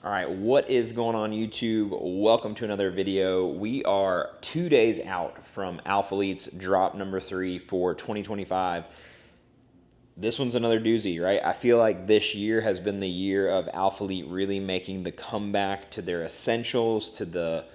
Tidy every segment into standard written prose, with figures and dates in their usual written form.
All right, what is going on YouTube? Welcome to another video. We are 2 days out from Alphalete's drop number 3 for 2025. This one's another doozy, right? I feel like this year has been the year of Alphalete really making the comeback to their essentials, to the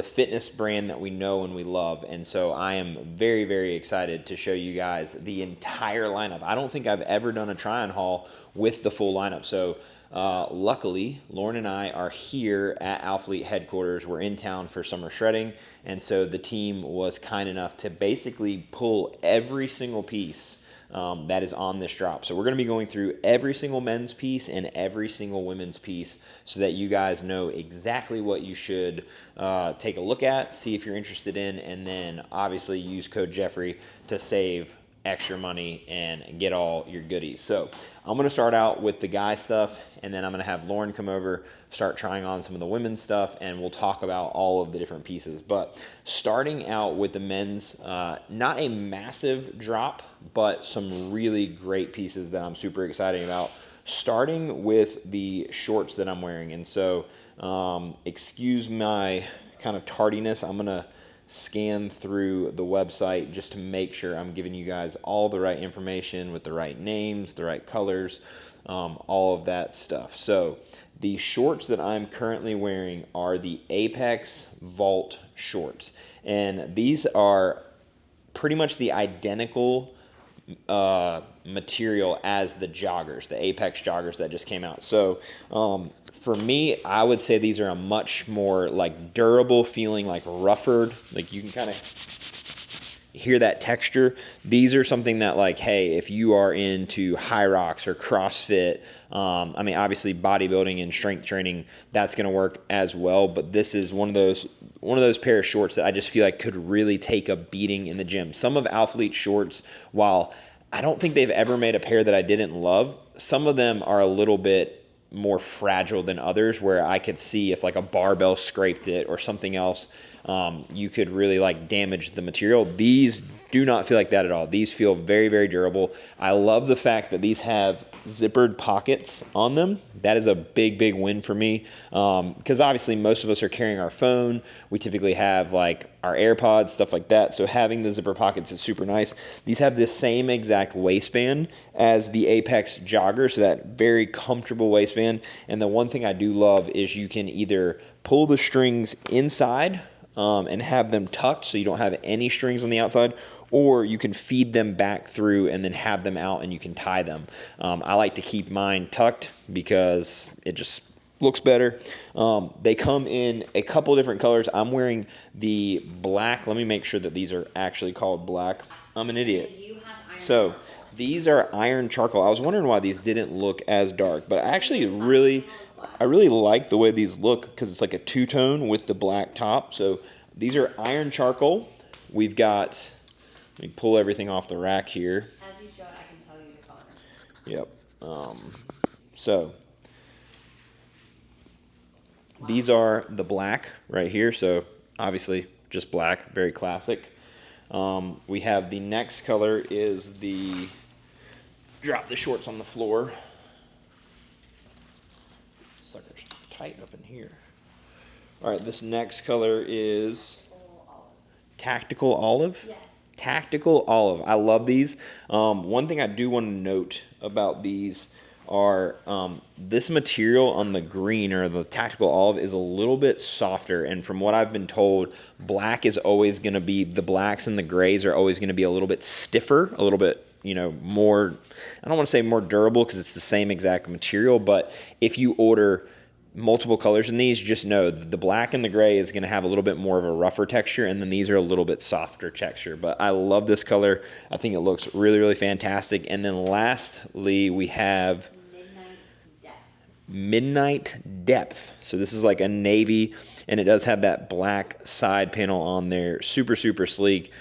fitness brand that we know and we love. And so I am very, very excited to show you guys the entire lineup. I don't think I've ever done a try-on haul with the full lineup. So luckily, Lauren and I are here at Alphalete headquarters. We're in town for summer shredding, and so the team was kind enough to basically pull every single piece that is on this drop. So we're going to be going through every single men's piece and every single women's piece so that you guys know exactly what you should take a look at, see if you're interested in, and then obviously use code Jeffrey to save extra money and get all your goodies. So I'm going to start out with the guy stuff, and then I'm going to have Lauren come over, start trying on some of the women's stuff, and we'll talk about all of the different pieces. But starting out with the men's, not a massive drop, but some really great pieces that I'm super excited about, starting with the shorts that I'm wearing. And so excuse my kind of tardiness. I'm going to scan through the website just to make sure I'm giving you guys all the right information with the right names, the right colors, all of that stuff. So the shorts that I'm currently wearing are the Apex Vault shorts, and these are pretty much the identical material as the joggers, the Apex joggers that just came out. So for me, I would say these are a much more like durable feeling, like roughered, like you can kind of hear that texture. These are something that, like, hey, if you are into high rocks or CrossFit, I mean, obviously bodybuilding and strength training, that's going to work as well. But this is one of those pair of shorts that I just feel like could really take a beating in the gym. Some of Alphalete shorts, while I don't think they've ever made a pair that I didn't love, some of them are a little bit more fragile than others, where I could see if like a barbell scraped it or something else, you could really like damage the material. These do not feel like that at all. These feel very, very durable. I love the fact that these have zippered pockets on them. That is a big, big win for me, because obviously most of us are carrying our phone. We typically have like our AirPods, stuff like that. So having the zipper pockets is super nice. These have the same exact waistband as the Apex jogger, so that very comfortable waistband. And the one thing I do love is you can either pull the strings inside and have them tucked so you don't have any strings on the outside, or you can feed them back through and then have them out and you can tie them. I like to keep mine tucked because it just looks better. They come in a couple different colors. I'm wearing the black. Let me make sure that these are actually called black. I'm an idiot. So these are iron charcoal. I was wondering why these didn't look as dark, but I really like the way these look because it's like a two-tone with the black top. So these are iron charcoal. We've got, let me pull everything off the rack here. As you showed, I can tell you the color. Yep. So these are the black right here. So obviously just black, very classic. We have the next color is the, drop the shorts on the floor. Sucker's tight up in here. All right, this next color is Tactical Olive. Yes. Tactical Olive. I love these. One thing I do want to note about these are this material on the green, or the Tactical Olive, is a little bit softer. And from what I've been told, black is always going to be, the blacks and the grays are always going to be a little bit stiffer, a little bit, more, I don't want to say more durable because it's the same exact material, but if you order multiple colors in these, just know the black and the gray is going to have a little bit more of a rougher texture, and then these are a little bit softer texture. But I love this color. I think it looks really, really fantastic. And then lastly, we have Midnight Depth. So this is like a navy, and it does have that black side panel on there. Super, super sleek.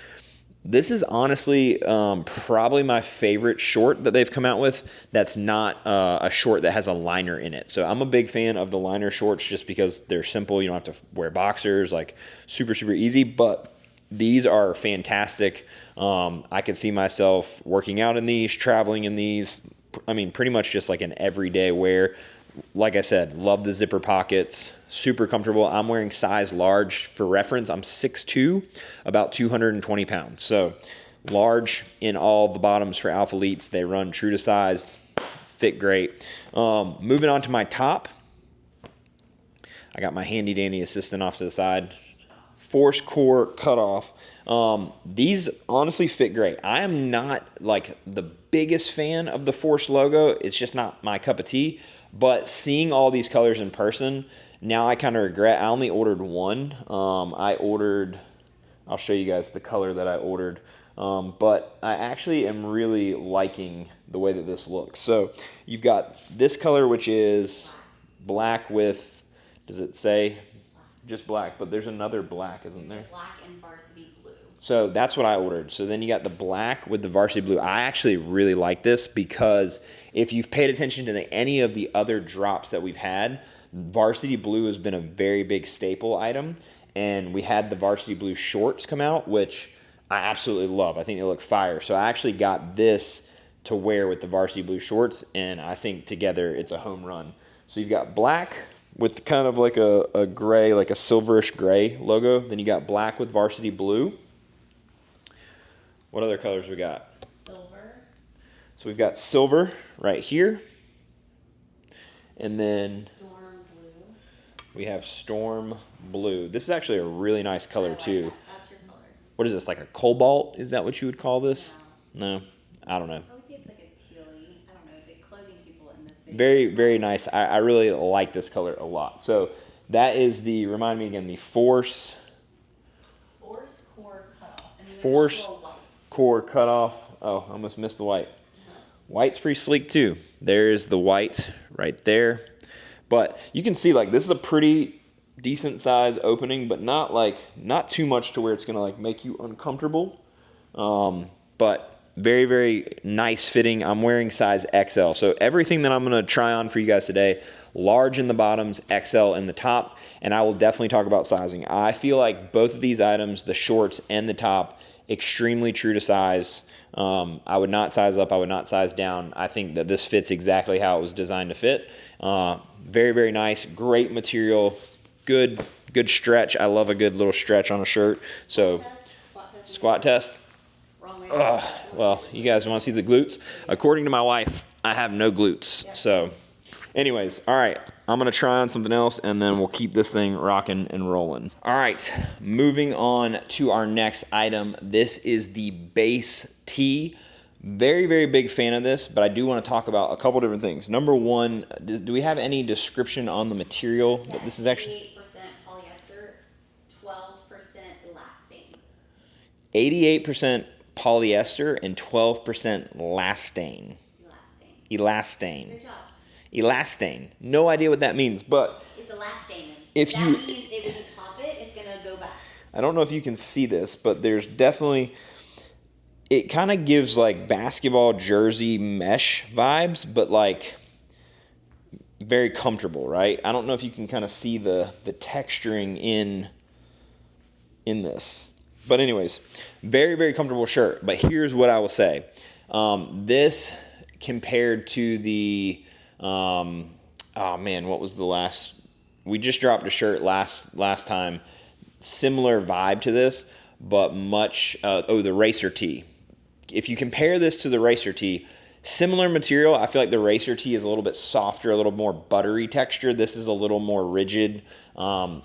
This is honestly probably my favorite short that they've come out with that's not a short that has a liner in it. So I'm a big fan of the liner shorts just because they're simple. You don't have to wear boxers, like super, super easy. But these are fantastic. I could see myself working out in these, traveling in these. I mean, pretty much just like an everyday wear. Like I said, love the zipper pockets, super comfortable. I'm wearing size large. For reference, I'm 6'2", about 220 pounds. So large in all the bottoms for Alphaletes. They run true to size, fit great. Moving on to my top. I got my handy dandy assistant off to the side. Force core cutoff. These honestly fit great. I am not like the biggest fan of the Force logo. It's just not my cup of tea. But seeing all these colors in person, now I kind of regret. I only ordered one. I'll show you guys the color that I ordered. But I actually am really liking the way that this looks. So you've got this color, which is black with, does it say just black? But there's another black, isn't there? Black and varsity blue. So that's what I ordered. So then you got the black with the varsity blue. I actually really like this because if you've paid attention to any of the other drops that we've had, varsity blue has been a very big staple item. And we had the varsity blue shorts come out, which I absolutely love. I think they look fire. So I actually got this to wear with the varsity blue shorts, and I think together it's a home run. So you've got black with kind of like a gray, like a silverish gray logo. Then you got black with varsity blue. What other colors we got? Silver. So we've got silver right here. And then Storm blue. we have storm blue. This is actually a really nice color Like too. that. That's your color. What is this, like a cobalt? Is that what you would call this? No, I don't know. I would say it's like a tealy. I don't know. The clothing people in this video. Very, very nice. I really like this color a lot. So that is remind me again, the Force Force core cutoff. And then Force there's also a white. core cutoff. Oh, I almost missed the white. White's pretty sleek too. There's the white right there. But you can see like this is a pretty decent size opening, but not too much to where it's gonna like make you uncomfortable. But very, very nice fitting. I'm wearing size XL. So everything that I'm gonna try on for you guys today, large in the bottoms, XL in the top, and I will definitely talk about sizing. I feel like both of these items, the shorts and the top, extremely true to size. I would not size up. I would not size down. I think that this fits exactly how it was designed to fit. Very, very nice. Great material. Good stretch. I love a good little stretch on a shirt. So squat test. Wrong way. Well, you guys want to see the glutes? According to my wife, I have no glutes. So anyways, all right. I'm going to try on something else, and then we'll keep this thing rocking and rolling. All right, moving on to our next item. This is the base tee. Very, very big fan of this, but I do want to talk about a couple different things. Number one, do we have any description on the material that this is actually? 88% polyester, 12% elastane. 88% polyester and 12% elastane. Elastane. Good job. Elastane. No idea what that means, but It's elastane. If that you- means when you pop it, it's gonna go back. I don't know if you can see this, but there's definitely, it kind of gives like basketball jersey mesh vibes, but like very comfortable, right? I don't know if you can kind of see the texturing in this. But anyways, very, very comfortable shirt. But here's what I will say. This compared to the, oh man, what was the last, we just dropped a shirt last time, similar vibe to this, but much, the Racer Tee. If you compare this to the Racer Tee, similar material, I feel like the Racer Tee is a little bit softer, a little more buttery texture. This is a little more rigid.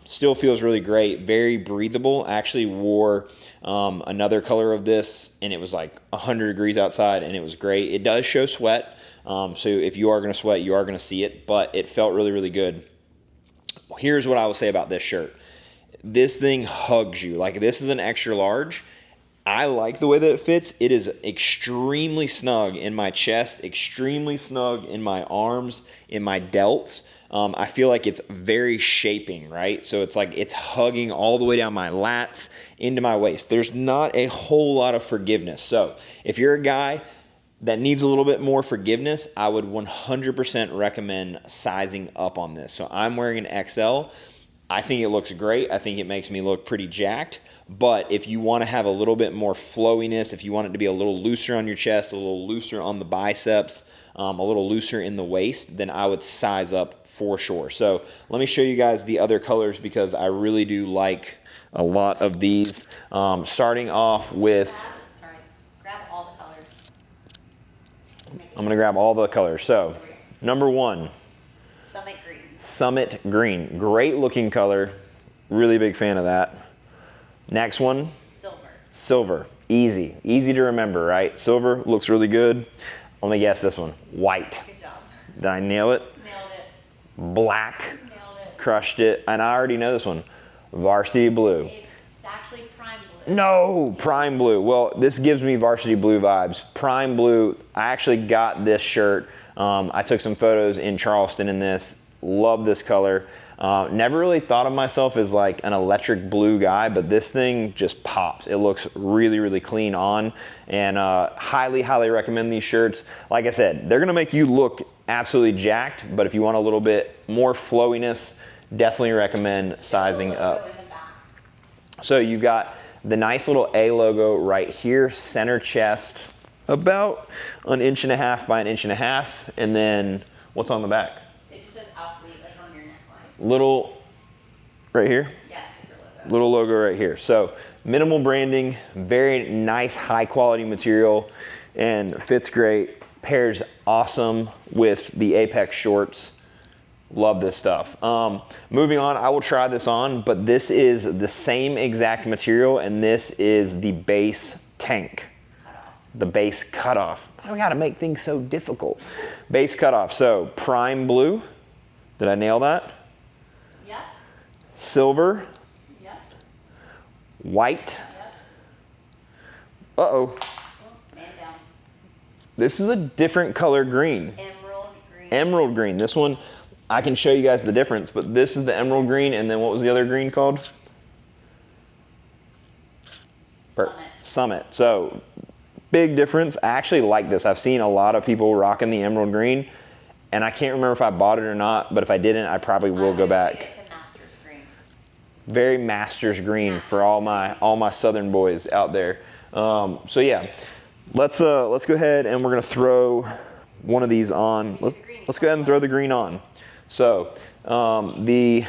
Still feels really great, very breathable. I actually wore another color of this, and it was like 100 degrees outside, and it was great. It does show sweat, so if you are going to sweat, you are going to see it, but it felt really, really good. Here's what I will say about this shirt. This thing hugs you. Like, this is an extra large. I like the way that it fits. It is extremely snug in my chest, extremely snug in my arms, in my delts. I feel like it's very shaping, right? So it's like it's hugging all the way down my lats into my waist. There's not a whole lot of forgiveness. So if you're a guy that needs a little bit more forgiveness, I would 100% recommend sizing up on this. So I'm wearing an XL. I think it looks great. I think it makes me look pretty jacked. But if you want to have a little bit more flowiness, if you want it to be a little looser on your chest, a little looser on the biceps, a little looser in the waist, then I would size up for sure. So let me show you guys the other colors because I really do like a lot of these. Starting off with, grab all the colors. I'm gonna grab all the colors. So number 1, Summit green. Summit green, great looking color. Really big fan of that. Next one, Silver. Silver, easy to remember, right? Silver looks really good. Let me guess this one, white. Good job. Did I nail it? Nailed it. Black, Nailed it. crushed it. And I already know this one, Varsity Blue. It's actually prime blue. No, Prime Blue. Well, this gives me Varsity Blue vibes. Prime Blue, I actually got this shirt. I took some photos in Charleston in this. Love this color. Never really thought of myself as like an electric blue guy, but this thing just pops. It looks really clean on, and highly recommend these shirts. Like I said, they're gonna make you look absolutely jacked, but if you want a little bit more flowiness, definitely recommend sizing up. So you've got the nice little A logo right here, center chest, about 1.5 inches by 1.5 inches, and then what's on the back? It just says Alphalete, like on your neckline. Little, right here? Yes, logo. Little logo right here. So minimal branding, very nice high quality material, and fits great. Pairs awesome with the Apex shorts. Love this stuff. Moving on, I will try this on, but this is the same exact material, and this is the base tank. The base cutoff. I gotta make things so difficult. Base cutoff. So Prime Blue. Did I nail that? Yep. Silver. Yep. White. Yep. Uh-oh. Oh, man down. This is a different color green. Emerald green. Emerald green. This one, I can show you guys the difference, but this is the emerald green, and then what was the other green called? Summit. Summit. So big difference. I actually like this. I've seen a lot of people rocking the emerald green, and I can't remember if I bought it or not, but if I didn't, I probably will go back. It's a Masters green. Very Masters green for all my Southern boys out there. So yeah, let's go ahead and we're gonna throw one of these on. Let's go ahead and throw the green on. So the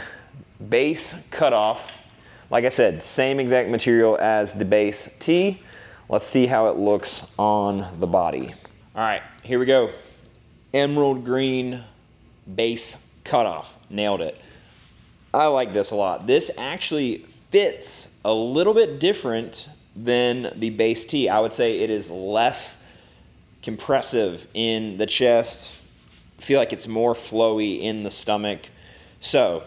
base cutoff, like I said, same exact material as the base tee. Let's see how it looks on the body. All right, here we go. Emerald green base cutoff, nailed it. I like this a lot. This actually fits a little bit different than the base tee. I would say it is less compressive in the chest. I feel like it's more flowy in the stomach. So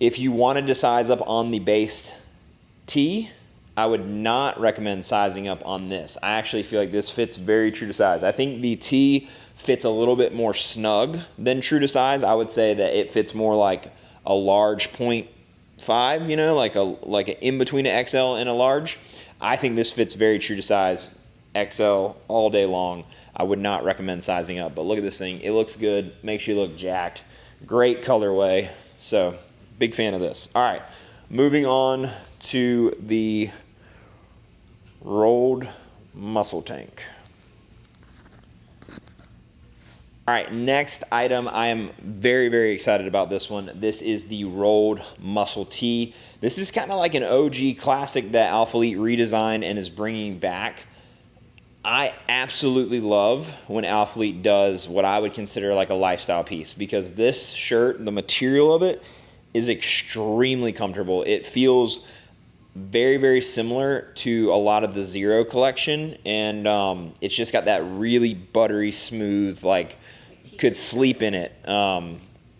if you wanted to size up on the base tee, I would not recommend sizing up on this. I actually feel like this fits very true to size. I think the tee fits a little bit more snug than true to size. I would say that it fits more like a large 0.5, you know, like an in between an XL and a large. I think this fits very true to size, XL all day long. I would not recommend sizing up, but look at this thing. It looks good, makes you look jacked. Great colorway, so big fan of this. All right, moving on to the rolled muscle tank. All right, next item. I am very excited about this one. This is the rolled muscle tee. This is kind of like an OG classic that Alphalete redesigned and is bringing back. I absolutely love when Alphalete does what I would consider like a lifestyle piece, because this shirt, the material of it is extremely comfortable. It feels very similar to a lot of the Zero collection, and it's just got that really buttery smooth, like could sleep in it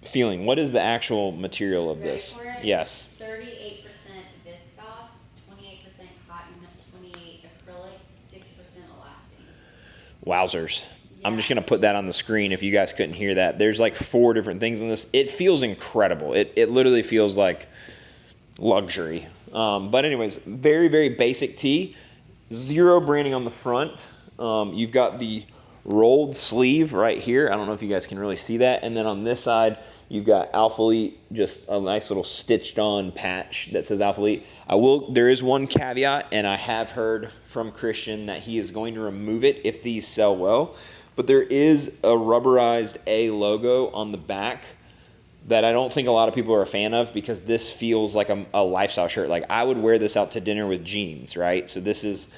feeling. What is the actual material of this? Yes. 38% viscose, 28% cotton, 28% acrylic, 6% elastic. Wowzers. Yeah. I'm just going to put that on the screen if you guys couldn't hear that. There's like 4 different things in this. It feels incredible. It literally feels like luxury. But anyways, very basic tee. Zero branding on the front. You've got the rolled sleeve right here. I don't know if you guys can really see that. And then on this side, you've got Alphalete, just a nice little stitched on patch that says Alphalete. There is one caveat, and I have heard from Christian that he is going to remove it if these sell well. but there is a rubberized A logo on the back that I don't think a lot of people are a fan of, because this feels like a lifestyle shirt. Like, I would wear this out to dinner with jeans, right? So this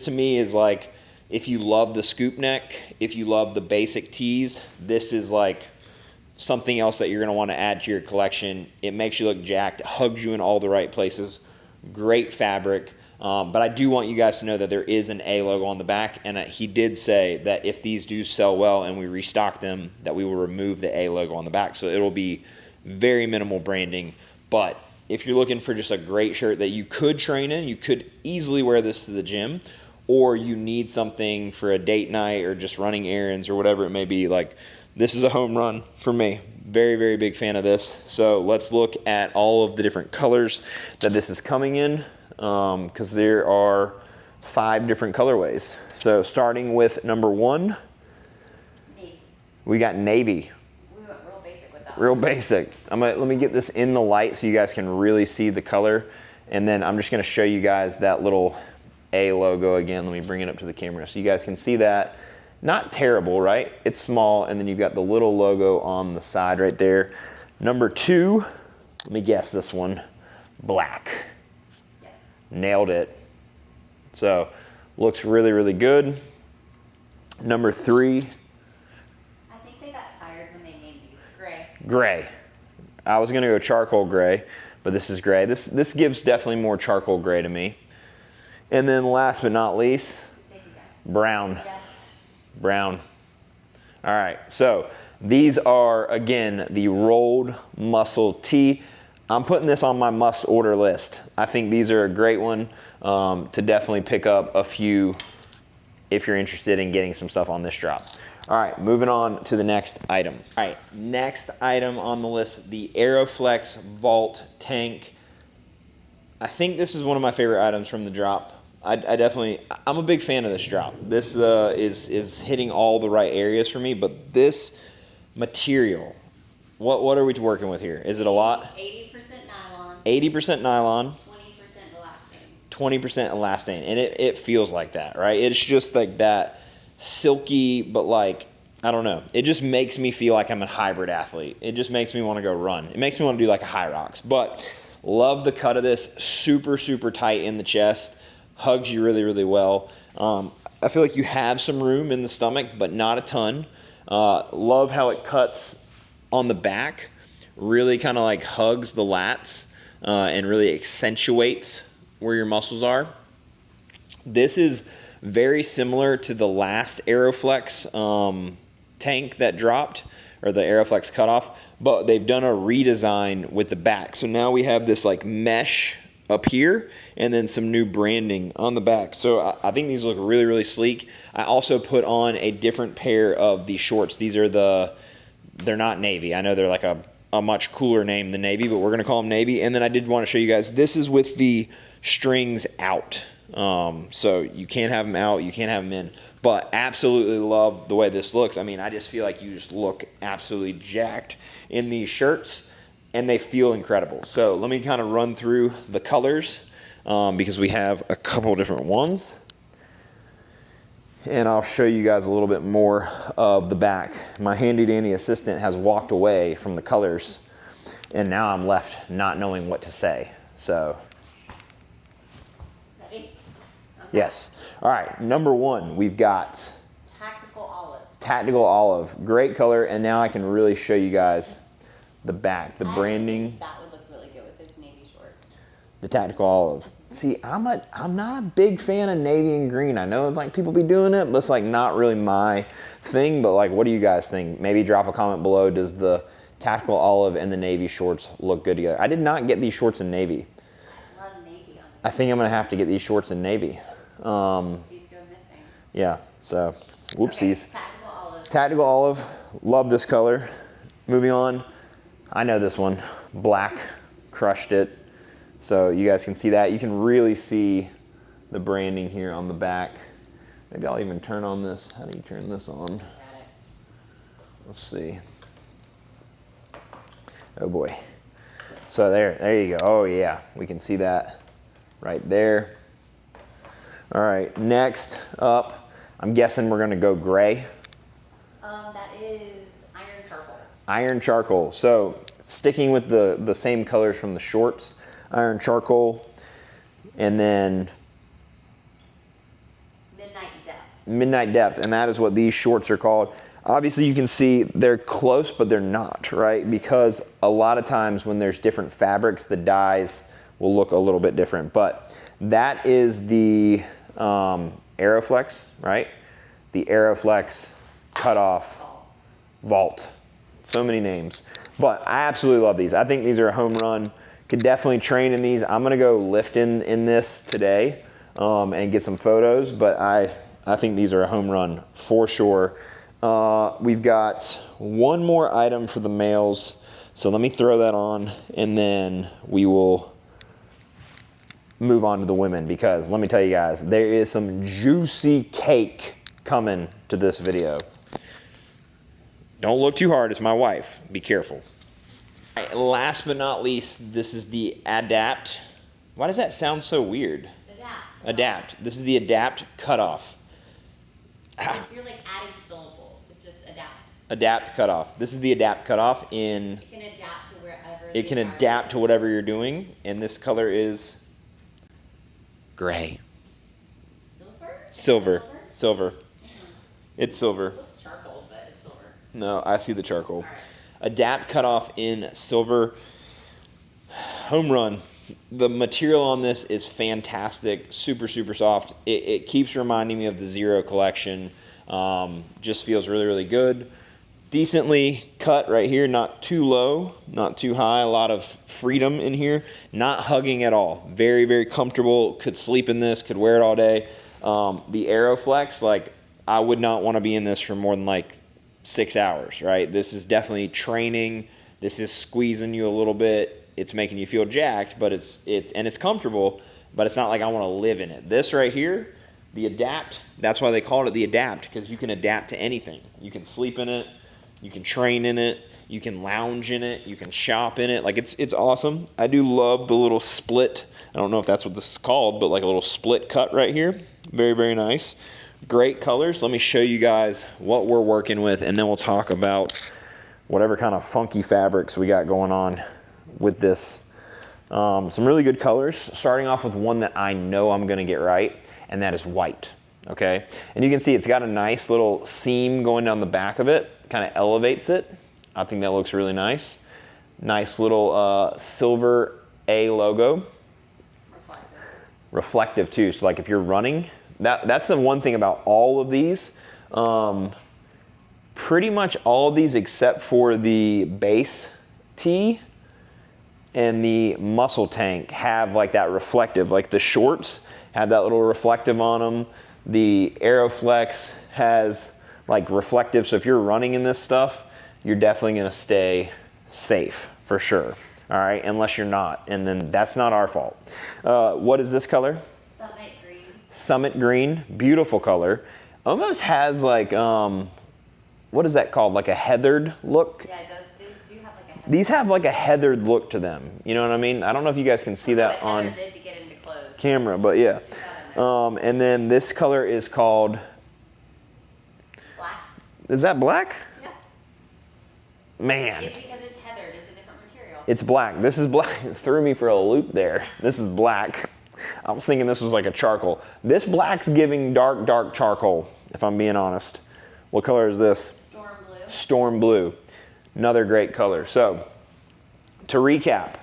to me is like, if you love the scoop neck, if you love the basic tees, this is like something else that you're gonna wanna add to your collection. It makes you look jacked, it hugs you in all the right places, great fabric. But I do want you guys to know that there is an A logo on the back, and he did say that if these do sell well and we restock them, that we will remove the A logo on the back. So it'll be very minimal branding. But if you're looking for just a great shirt that you could train in, you could easily wear this to the gym, or you need something for a date night or just running errands or whatever it may be, like, this is a home run for me. Very, very big fan of this. So let's look at all of the different colors that this is coming in, because there are 5 different colorways. So starting with number 1, Navy. we got navy. We went real basic with that. Real basic. Let me get this in the light so you guys can really see the color, and then I'm just gonna show you guys that little A logo again. Let me bring it up to the camera so you guys can see that. Not terrible, right? It's small, and then you've got the little logo on the side right there. Number 2, let me guess this one, black. Yes. Nailed it. So, looks really, really good. Number 3, I think they got tired when they named these. Gray. gray. I was gonna go charcoal gray, but this is gray. This gives definitely more charcoal gray to me. And then last but not least, brown. Yes. Brown. All right, so these are, again, the rolled muscle tee. I'm putting this on my must order list. I think these are a great one to definitely pick up a few if you're interested in getting some stuff on this drop. All right, moving on to the next item. All right, next item on the list, the Aeroflex Vault Tank. I think this is one of my favorite items from the drop. I'm a big fan of this drop. This is hitting all the right areas for me, but this material, what are we working with here? Is it a lot? 80% nylon. 80% nylon. 20% elastane. 20% elastane, and it feels like that, right? It's just like that silky, but like, I don't know. It just makes me feel like I'm a hybrid athlete. It just makes me want to go run. It makes me want to do like a high rocks, but love the cut of this. Super, super tight in the chest. Hugs you really, really well. I feel like you have some room in the stomach, but not a ton. Love how it cuts on the back. Really kind of like hugs the lats and really accentuates where your muscles are. This is very similar to the last Aeroflex tank that dropped, or the Aeroflex cutoff, but they've done a redesign with the back. So now we have this like mesh up here, and then some new branding on the back. So I think these look really, really sleek. I also put on a different pair of the shorts. These are they're not navy. I know they're like a much cooler name than navy, but we're gonna call them navy. And then I did want to show you guys, this is with the strings out. So you can't have them out, you can't have them in, but absolutely love the way this looks. I mean, I just feel like you just look absolutely jacked in these shirts, and they feel incredible. So let me kind of run through the colors because we have a couple different ones. And I'll show you guys a little bit more of the back. My handy dandy assistant has walked away from the colors, and now I'm left not knowing what to say. So, Ready? Okay. yes. All right, number 1, we've got Tactical olive. Tactical Olive. Great color, and now I can really show you guys the back, the branding. That would look really good with those navy shorts. The Tactical Olive. See, I'm not a big fan of navy and green. I know like people be doing it, but it's like not really my thing. But like, what do you guys think? Maybe drop a comment below. Does the Tactical Olive and the navy shorts look good together? I did not get these shorts in navy. I love navy on I think I'm gonna have to get these shorts in navy. These go missing. Yeah, so whoopsies. Okay, tactical olive. Tactical Olive, love this color. Moving on, I know this one, black, crushed it. So you guys can see that. You can really see the branding here on the back. Maybe I'll even turn on this. How do you turn this on? Got it. Let's see. Oh boy. So there you go. Oh yeah, we can see that right there. All right, next up, I'm guessing we're gonna go gray. is iron charcoal. Iron charcoal. So sticking with the same colors from the shorts, iron charcoal, and then midnight depth, and that is what these shorts are called. Obviously you can see they're close, but they're not, right? Because a lot of times when there's different fabrics, the dyes will look a little bit different. But that is the Aeroflex, right? The Aeroflex cutoff vault. So many names. But I absolutely love these. I think these are a home run. Could definitely train in these. I'm gonna go lifting in this today and get some photos, but I think these are a home run for sure. We've got one more item for the males, so let me throw that on and then we will move on to the women, because let me tell you guys, there is some juicy cake coming to this video. Don't look too hard, it's my wife. Be careful. All right, last but not least, this is the Adapt. Why does that sound so weird? Adapt. This is the Adapt cutoff. You're like adding syllables. It's just adapt. Adapt cutoff. This is the Adapt cutoff in. It can adapt to wherever. It can adapt to whatever you're doing, and this color is gray. Silver. Silver. It's silver. It looks charcoal, but it's silver. No, I see the charcoal. Adapt cutoff in silver. Home run. The material on this is fantastic, super, super soft. It keeps reminding me of the Zero collection. Just feels really, really good. Decently cut right here, not too low, not too high. A lot of freedom in here. Not hugging at all. Very, very comfortable. Could sleep in this, could wear it all day. The Aeroflex, like, I would not want to be in this for more than like 6 hours, right? This is definitely training. This is squeezing you a little bit. It's making you feel jacked, but it's comfortable, but it's not like I want to live in it. This right here, the Adapt, that's why they called it the Adapt, because you can adapt to anything. You can sleep in it, you can train in it, you can lounge in it, you can shop in it. Like, it's awesome. I do love the little split. I don't know if that's what this is called, but like a little split cut right here. Very, very nice. Great colors. Let me show you guys what we're working with, and then we'll talk about whatever kind of funky fabrics we got going on with this. Some really good colors, starting off with one that I know I'm gonna get right, and that is white, okay? And you can see it's got a nice little seam going down the back of it, kind of elevates it. I think that looks really nice. Nice little silver A logo. Reflective too, so like if you're running, that's the one thing about all of these. Pretty much all of these except for the base tee and the muscle tank have like that reflective, like the shorts have that little reflective on them. The Aeroflex has like reflective, so if you're running in this stuff, you're definitely gonna stay safe for sure. All right, unless you're not, and then that's not our fault. What is this color? Summit green. Summit green, beautiful color. Almost has like, what is that called? Like a heathered look? Yeah, these do have like a heathered. These have like a heathered look to them. You know what I mean? I don't know if you guys can see that on did to get into clothes. camera, but yeah. And then this color is called... Black. Is that black? Yeah. Man. It's because it's heathered. It's a different material. It's black. This is black. It threw me for a loop there. This is black. I was thinking this was like a charcoal. This black's giving dark, dark charcoal, if I'm being honest. What color is this? Storm blue. Storm blue. Another great color. So, to recap,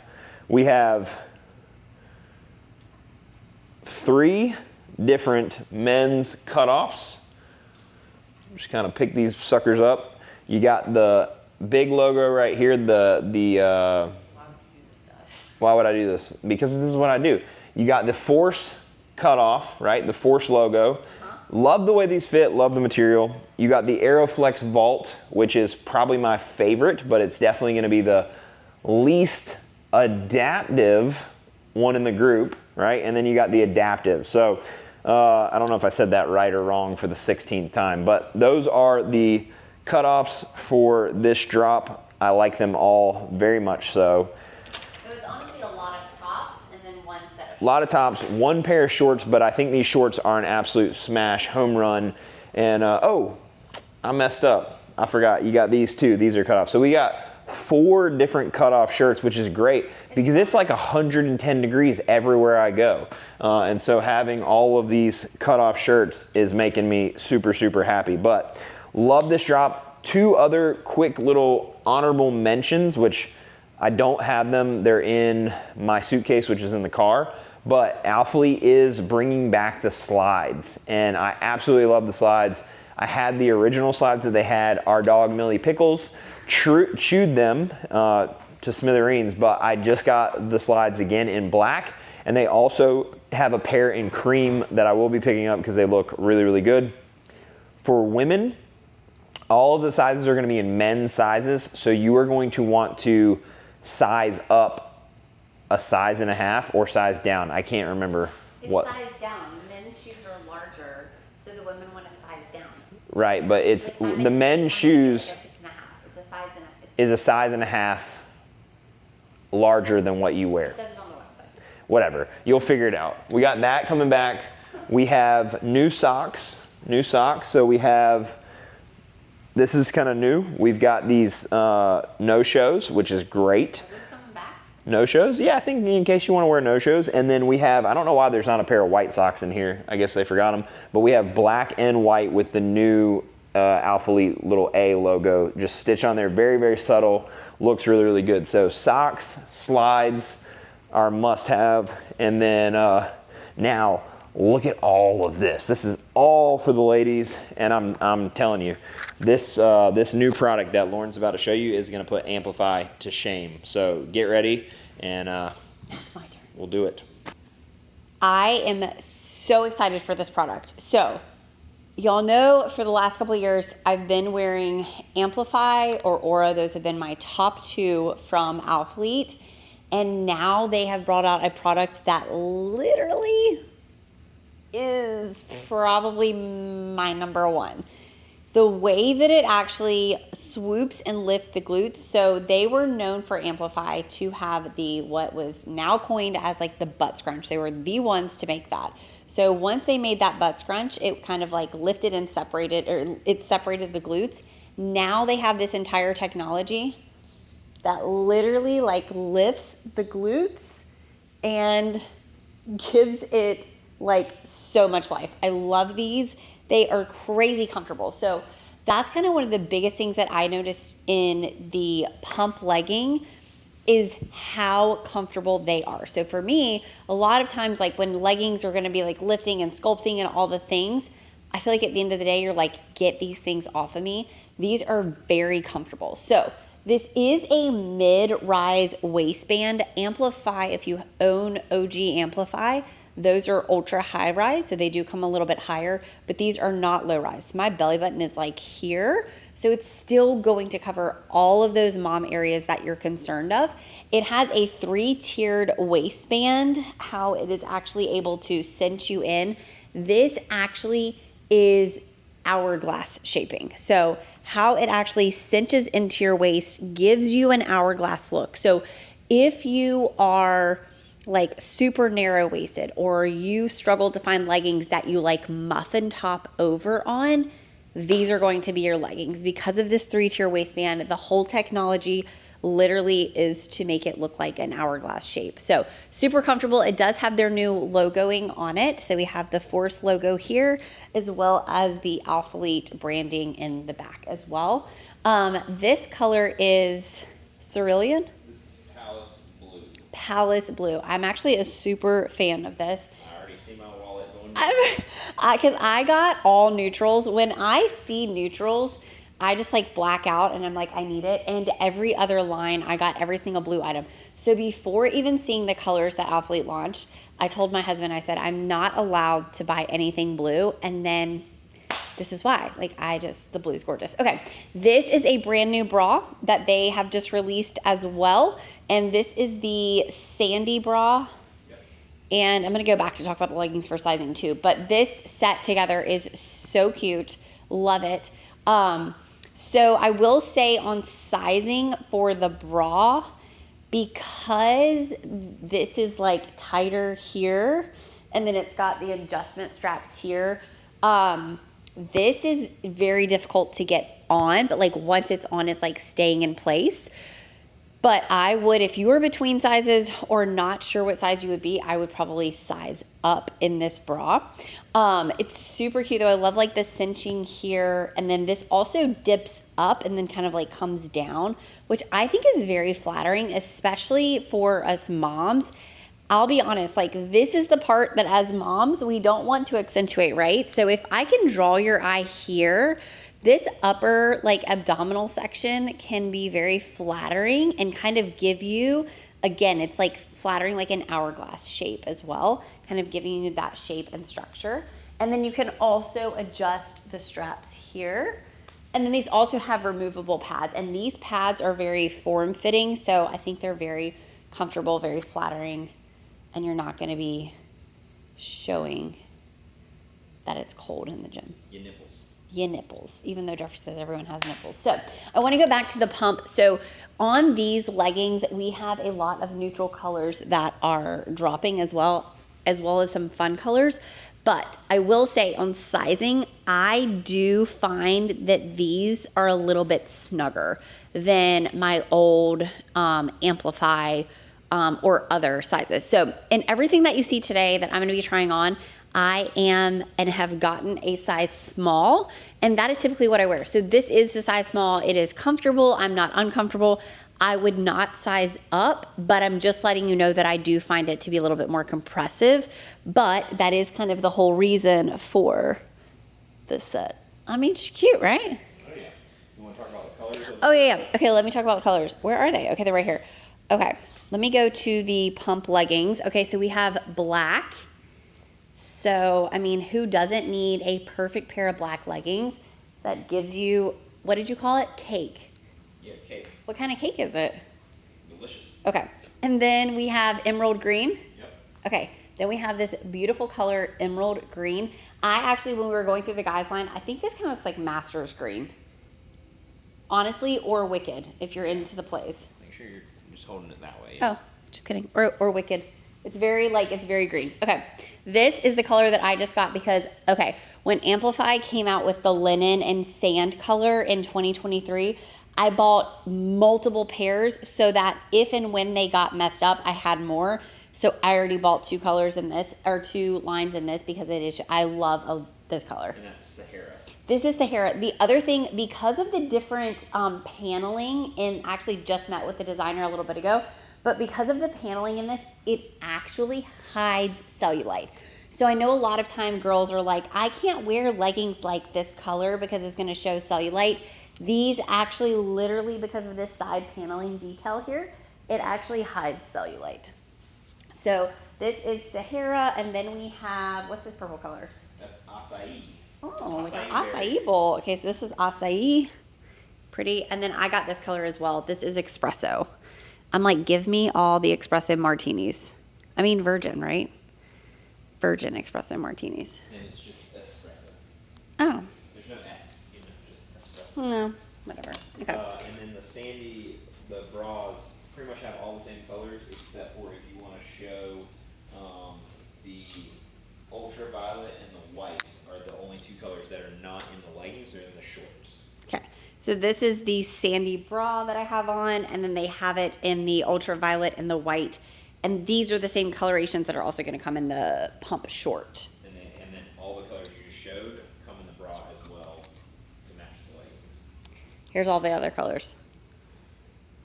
we have 3 different men's cutoffs. Just kind of pick these suckers up. You got the big logo right here, why would I do this? Because this is what I do. You got the Force cutoff, right? The Force logo. Love the way these fit, love the material. You got the Aeroflex Vault, which is probably my favorite, but it's definitely gonna be the least adaptive one in the group, right? And then you got the adaptive. So I don't know if I said that right or wrong for the 16th time, but those are the cutoffs for this drop. I like them all very much so. So it's honestly a lot of tops and then one set of shorts. A lot of tops, 1 pair of shorts, but I think these shorts are an absolute smash, home run. And oh, I messed up. I forgot, you got these too. These are cut off. So we got 4 different cut off shirts, which is great because it's like 110 degrees everywhere I go. And so having all of these cut off shirts is making me super, super happy. But love this drop. 2 other quick little honorable mentions, which I don't have them. They're in my suitcase, which is in the car. But Alphalete is bringing back the slides, and I absolutely love the slides. I had the original slides that they had. Our dog Millie Pickles chewed them to smithereens, but I just got the slides again in black, and they also have a pair in cream that I will be picking up because they look really, really good. For women, all of the sizes are going to be in men's sizes, so you are going to want to size up a size and a half or size down. I can't remember what. It's size down. Men's shoes are larger, so the women want to size down. Right, but it's the men's shoes It's a size and is a size and a half larger than what you wear. It says it on the website. Whatever, you'll figure it out. We got that coming back. We have new socks. So we have, this is kind of new. We've got these no-shows, which is great. No-shows? Yeah, I think in case you want to wear no-shows. And then we have, I don't know why there's not a pair of white socks in here. I guess they forgot them. But we have black and white with the new Alphalete little A logo just stitched on there. Very, very subtle. Looks really, really good. So socks, slides are must-have. And then now, look at all of this. This is all for the ladies. And I'm telling you, this new product that Lauren's about to show you is going to put Amplify to shame. So get ready, and It's my turn. we'll do it. I am so excited for this product. So, y'all know for the last couple of years, I've been wearing Amplify or Aura. Those have been my top 2 from Alphalete. And now they have brought out a product that literally is probably my number 1. The way that it actually swoops and lifts the glutes. So they were known for Amplify to have the, what was now coined as like the butt scrunch. They were the ones to make that. So once they made that butt scrunch, it kind of like lifted and separated, or it separated the glutes. Now they have this entire technology that literally like lifts the glutes and gives it like so much life. I love these. They are crazy comfortable. So that's kind of one of the biggest things that I noticed in the pump legging is how comfortable they are. So for me, a lot of times like when leggings are going to be like lifting and sculpting and all the things, I feel like at the end of the day, you're like, get these things off of me. These are very comfortable. So this is a mid-rise waistband. Amplify, if you own OG Amplify, those are ultra high rise, so they do come a little bit higher, but these are not low rise. My belly button is like here, so it's still going to cover all of those mom areas that you're concerned of. It has a 3-tiered waistband, how it is actually able to cinch you in. This actually is hourglass shaping. So how it actually cinches into your waist gives you an hourglass look. So if you are like super narrow waisted, or you struggle to find leggings that you like muffin top over on, these are going to be your leggings because of this 3-tier waistband. The whole technology literally is to make it look like an hourglass shape. So super comfortable. It does have their new logoing on it. So we have the Force logo here, as well as the Alphalete branding in the back as well. This color is cerulean. Palace blue. I'm actually a super fan of this. I already see my wallet going. Because I got all neutrals. When I see neutrals, I just like black out and I'm like, I need it. And every other line, I got every single blue item. So before even seeing the colors that Alphalete launched, I told my husband, I said, I'm not allowed to buy anything blue. And then this is why. Like, the blue's gorgeous. Okay, this is a brand new bra that they have just released as well. And this is the Sandy bra. And I'm going to go back to talk about the leggings for sizing too. But this set together is so cute. Love it. So I will say on sizing for the bra, because this is like tighter here, and then it's got the adjustment straps here, This is very difficult to get on, but like once it's on, it's like staying in place. But I would, if you were between sizes or not sure what size you would be, I would probably size up in this bra. It's super cute though. I love like the cinching here. And then this also dips up and then kind of like comes down, which I think is very flattering, especially for us moms. I'll be honest, like this is the part that as moms, we don't want to accentuate, right? So if I can draw your eye here, this upper like abdominal section can be very flattering and kind of give you, again, it's like flattering like an hourglass shape as well, kind of giving you that shape and structure. And then you can also adjust the straps here. And then these also have removable pads, and these pads are very form-fitting, so I think they're very comfortable, very flattering, and you're not gonna be showing that it's cold in the gym. Your nipples, even though Jeffrey says everyone has nipples. So I want to go back to the pump. So on these leggings, we have a lot of neutral colors that are dropping as well as some fun colors. But I will say on sizing, I do find that these are a little bit snugger than my old Amplify or other sizes. So in everything that you see today that I'm going to be trying on, I am and have gotten a size small, and that is typically what I wear. So this is the size small. It is comfortable. I'm not uncomfortable. I would not size up, but I'm just letting you know that I do find it to be a little bit more compressive, but that is kind of the whole reason for this set. I mean, she's cute, right? Oh yeah. You want to talk about the colors? Oh yeah. Okay, let me talk about the colors. Where are they? Okay, they're right here. Okay, let me go to the pump leggings. Okay, so we have black. So, I mean, who doesn't need a perfect pair of black leggings that gives you, what did you call it? Cake. Yeah, cake. What kind of cake is it? Delicious. Okay. And then we have emerald green. Yep. Okay. Then we have this beautiful color, emerald green. I actually, when we were going through the guys line, I think this kind of looks like Master's green. Honestly, or Wicked, if you're into the plays. Make sure you're just holding it that way. Yeah. Oh, just kidding. Or Wicked. It's very it's very green. Okay. This is the color that I just got because, okay, when Amplify came out with the linen and sand color in 2023, I bought multiple pairs so that if and when they got messed up, I had more. So I already bought 2 colors in this, or 2 lines in this because it is, I love this color. And that's Sahara. This is Sahara. The other thing, because of the different paneling, and actually just met with the designer a little bit ago, but because of the paneling in this, it actually hides cellulite. So I know a lot of time girls are like, I can't wear leggings like this color because it's gonna show cellulite. These actually literally, because of this side paneling detail here, it actually hides cellulite. So this is Sahara, and then we have, what's this purple color? That's acai. Oh, we got acai bowl. Okay, so this is acai. Pretty. And then I got this color as well. This is espresso. I'm like, give me all the espresso martinis. I mean, virgin, right? Virgin espresso martinis. And it's just espresso. Oh. There's no X, just espresso. No, whatever. Okay. And then the bras pretty much have all the same colors except for if you want to show the ultraviolet and the white are the only 2 colors that are not in the leggings, they're in the shorts. Okay. So this is the sandy bra that I have on, and then they have it in the ultraviolet and the white. And these are the same colorations that are also going to come in the pump short. And then all the colors you just showed come in the bra as well to match the leggings. Here's all the other colors.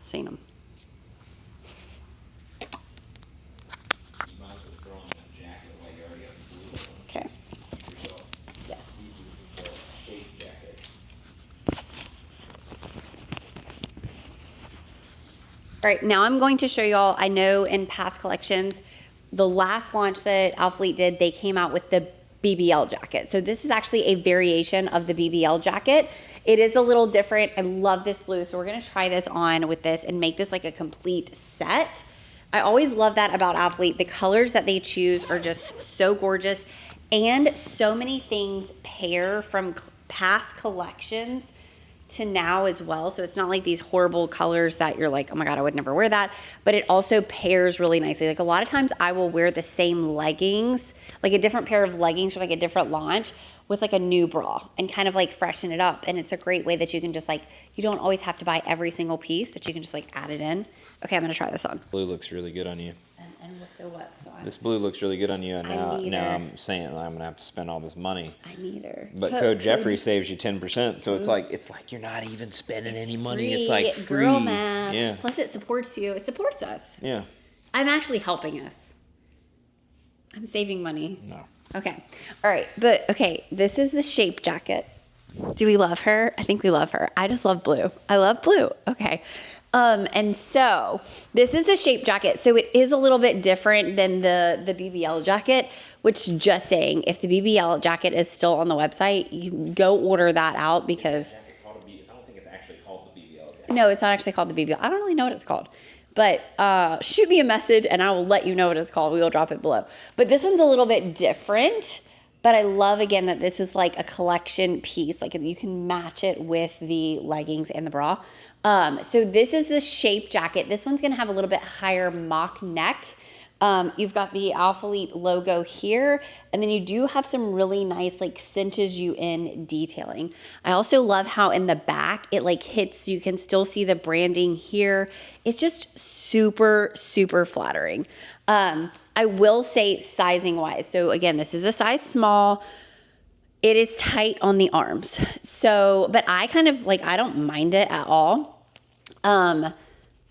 Seen them. You might as well throw on a jacket like you already got the blue one. Okay. Keep yourself Yes. easy with the shade jacket. All right, now I'm going to show y'all, I know in past collections, the last launch that Alphalete did, they came out with the BBL jacket. So this is actually a variation of the BBL jacket. It is a little different. I love this blue. So we're gonna try this on with this and make this like a complete set. I always love that about Alphalete. The colors that they choose are just so gorgeous, and so many things pair from past collections to now as well. So it's not like these horrible colors that you're like, oh my God, I would never wear that. But it also pairs really nicely. Like a lot of times I will wear the same leggings, like a different pair of leggings from like a different launch, with like a new bra and kind of like freshen it up. And it's a great way that you can just like, you don't always have to buy every single piece, but you can just like add it in. Okay, I'm gonna try this on. Blue looks really good on you. And so what? So This blue looks really good on you, and now her. I'm saying I'm gonna have to spend all this money. I need her. But code Jeffrey saves you 10%, so it's like you're not even spending any money. It's like free. Girl math. Yeah. Plus it supports you. It supports us. Yeah. I'm actually helping us. I'm saving money. No. Okay. All right. But okay, this is the shape jacket. Do we love her? I think we love her. I just love blue. I love blue. Okay. And so this is the shape jacket. So it is a little bit different than the BBL jacket, which just saying, if the BBL jacket is still on the website, you can go order that out because I don't think it's actually called the BBL jacket. no, it's not actually called the BBL. I don't really know what it's called. But shoot me a message and I will let you know what it's called. We will drop it below. But this one's a little bit different. But I love, again, that this is like a collection piece. Like you can match it with the leggings and the bra. So this is the shape jacket. This one's going to have a little bit higher mock neck. You've got the Alphalete logo here, and then you do have some really nice like cinches you in detailing. I also love how in the back it like hits, you can still see the branding here. It's just super, super flattering. I will say sizing wise. So again, this is a size small. It is tight on the arms. So, but I kind of like, I don't mind it at all. But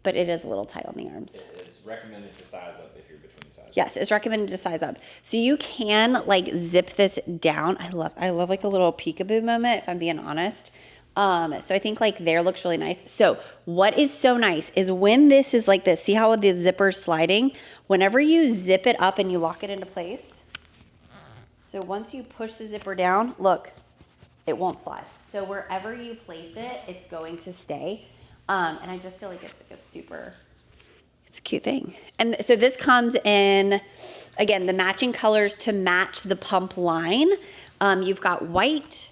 it is a little tight on the arms. It's recommended to size up if you're between sizes. Yes, it's recommended to size up. So you can like zip this down. I love like a little peekaboo moment, if I'm being honest. So I think like there looks really nice. So what is so nice is when this is like this, see how the zipper's sliding? Whenever you zip it up and you lock it into place, so once you push the zipper down, look, it won't slide. So wherever you place it, it's going to stay. And I just feel like it's like it's a cute thing. And so this comes in, again, the matching colors to match the pump line. You've got white,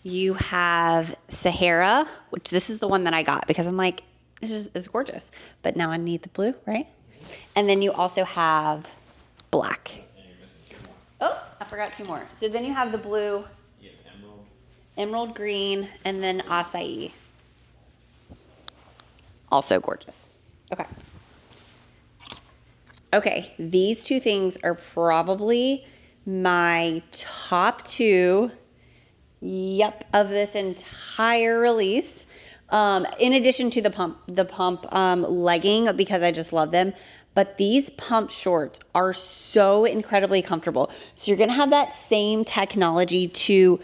you have Sahara, which this is the one that I got because I'm like, this is gorgeous. But now I need the blue, right? And then you also have black. Oh, I forgot two more. So then you have the blue, emerald green, and then acai. Also gorgeous. Okay. Okay, these two things are probably my top two, of this entire release. In addition to the pump legging, because I just love them. But these pump shorts are so incredibly comfortable. So you're gonna have that same technology to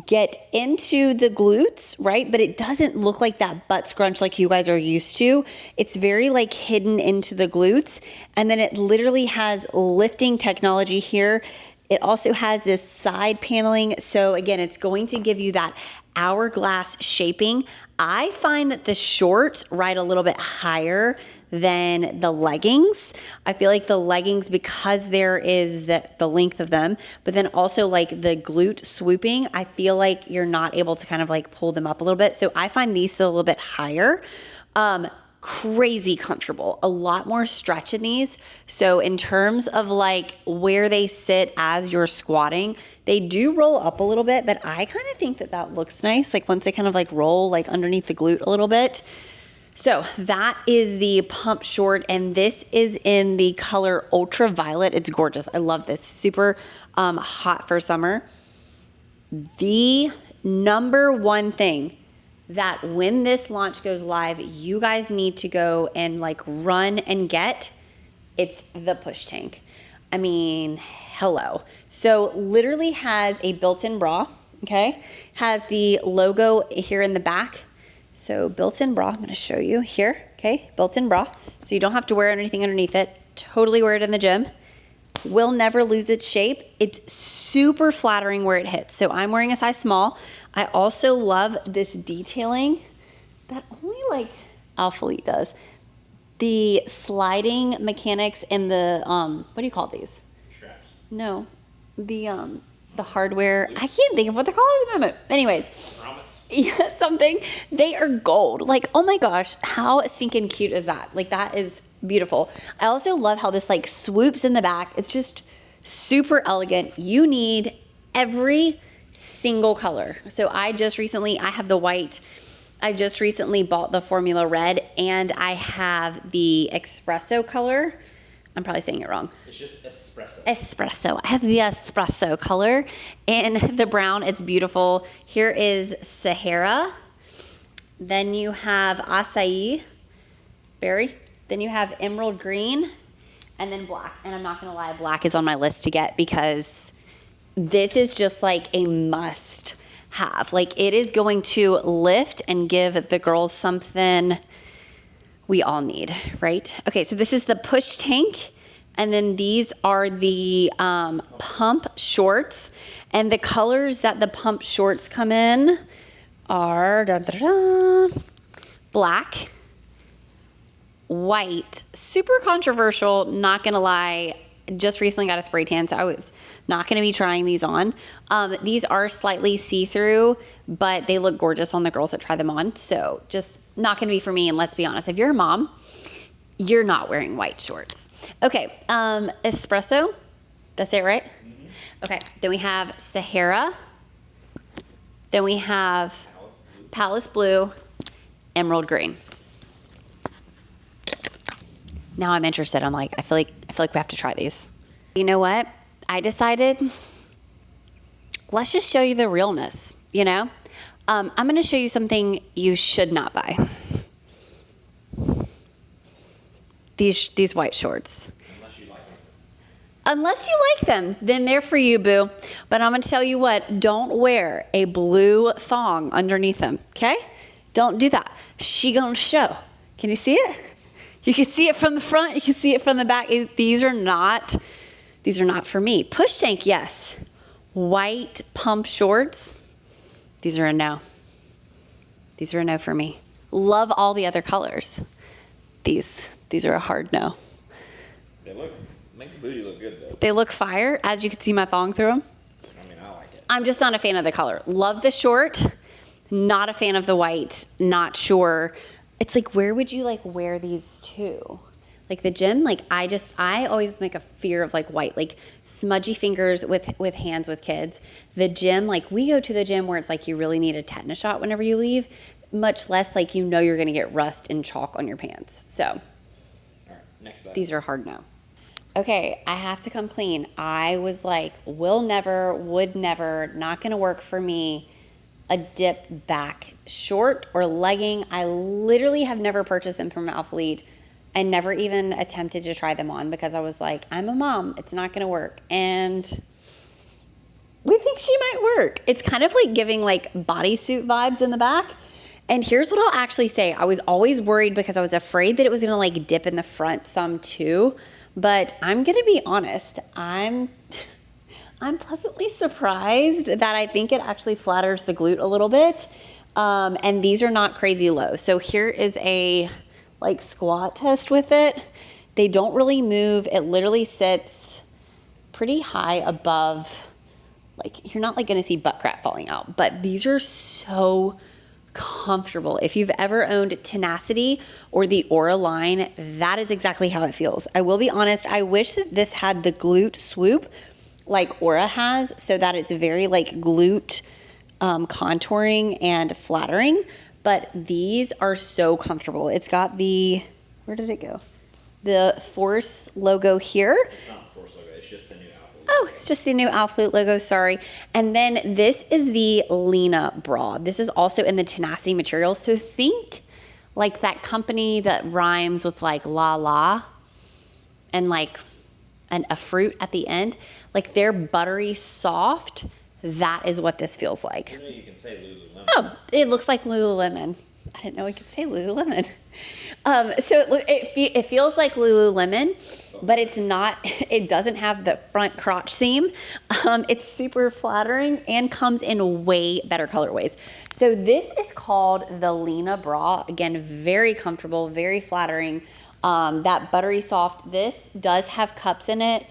get into the glutes, right? But it doesn't look like that butt scrunch like you guys are used to. It's very like hidden into the glutes. And then it literally has lifting technology here. It also has this side paneling. So again, it's going to give you that hourglass shaping. I find that the shorts ride a little bit higher than the leggings. I feel like the leggings, because there is the length of them, but then also like the glute swooping, I feel like you're not able to kind of like pull them up a little bit. So I find these a little bit higher. Crazy comfortable, a lot more stretch in these. So in terms of like where they sit as you're squatting, they do roll up a little bit, but I kind of think that looks nice. Like once they kind of like roll like underneath the glute a little bit. So that is the pump short, and this is in the color ultraviolet. It's gorgeous. I love this. Super hot for summer. The number one thing that when this launch goes live, you guys need to go and like run and get, it's the push tank. I mean, hello. So literally has a built-in bra, okay? Has the logo here in the back. So built-in bra, I'm gonna show you here, okay? Built-in bra, so you don't have to wear anything underneath it. Totally wear it in the gym. Will never lose its shape. It's super flattering where it hits. So I'm wearing a size small. I also love this detailing that only like Alphalete does. The sliding mechanics and the, what do you call these? Straps. No, the hardware. I can't think of what they're called at the moment. Anyways. Grommets. Yeah, something. They are gold. Like, oh my gosh, how stinking cute is that? Like, that is beautiful. I also love how this like swoops in the back. It's just super elegant. You need every single color. So I have the white. I just recently bought the Formula Red, and I have the espresso color. I'm probably saying it wrong. It's just espresso. Espresso. I have the espresso color in the brown. It's beautiful. Here is Sahara. Then you have acai berry. Then you have emerald green, and then black. And I'm not going to lie, black is on my list to get because this is just like a must have. Like, it is going to lift and give the girls something we all need, right? Okay, so this is the push tank, and then these are the pump shorts, and the colors that the pump shorts come in are black, white, super controversial, not gonna lie. Just recently got a spray tan, so I was not going to be trying these on. These are slightly see-through, but they look gorgeous on the girls that try them on. So just not going to be for me. And let's be honest, if you're a mom, you're not wearing white shorts. Okay, espresso. Did I say it right? Mm-hmm. Okay, then we have Sahara. Then we have Palace Blue, Emerald Green. Now I'm interested. I'm like, I feel like we have to try these. You know what? I decided, let's just show you the realness, you know? I'm going to show you something you should not buy. These white shorts. Unless you like them. Unless you like them, then they're for you, boo. But I'm going to tell you what, don't wear a blue thong underneath them, okay? Don't do that. She gonna show. Can you see it? You can see it from the front. You can see it from the back. These are not for me. Push tank, yes. White pump shorts. These are a no. These are a no for me. Love all the other colors. These are a hard no. They make the booty look good though. They look fire, as you can see my thong through them. I mean, I like it. I'm just not a fan of the color. Love the short. Not a fan of the white. Not sure. It's like, where would you like wear these to? Like the gym, like I always make a fear of like white, like smudgy fingers with hands with kids. The gym, like we go to the gym where it's like you really need a tetanus shot whenever you leave, much less like you know you're gonna get rust and chalk on your pants. So, all right, next up. These are hard no. Okay, I have to come clean. I was like, will never, would never, not gonna work for me. A dip back short or legging. I literally have never purchased them from Alphalete and never even attempted to try them on because I was like, I'm a mom, it's not gonna work. And we think she might work. It's kind of like giving like bodysuit vibes in the back. And here's what I'll actually say. I was always worried because I was afraid that it was gonna like dip in the front some too. But I'm gonna be honest, I'm pleasantly surprised that I think it actually flatters the glute a little bit. And these are not crazy low. So here is a like squat test with it. They don't really move. It literally sits pretty high above, like you're not like gonna see butt crack falling out, but these are so comfortable. If you've ever owned Tenacity or the Aura line, that is exactly how it feels. I will be honest, I wish that this had the glute swoop like Aura has, so that it's very like glute contouring and flattering, but these are so comfortable. It's got the, where did it go? The Force logo here. It's not the Force logo, it's just the new Alphalete. Oh, it's just the new Alphalete logo, sorry. And then this is the Lena Bra. This is also in the Tenacity material, so think like that company that rhymes with like la la and like a fruit at the end. Like they're buttery soft. That is what this feels like. You know you can say Lululemon. Oh, it looks like Lululemon. I didn't know we could say Lululemon. So it feels like Lululemon, but it's not. It doesn't have the front crotch seam. It's super flattering and comes in way better colorways. So this is called the Lena Bra. Again, very comfortable, very flattering. That buttery soft. This does have cups in it,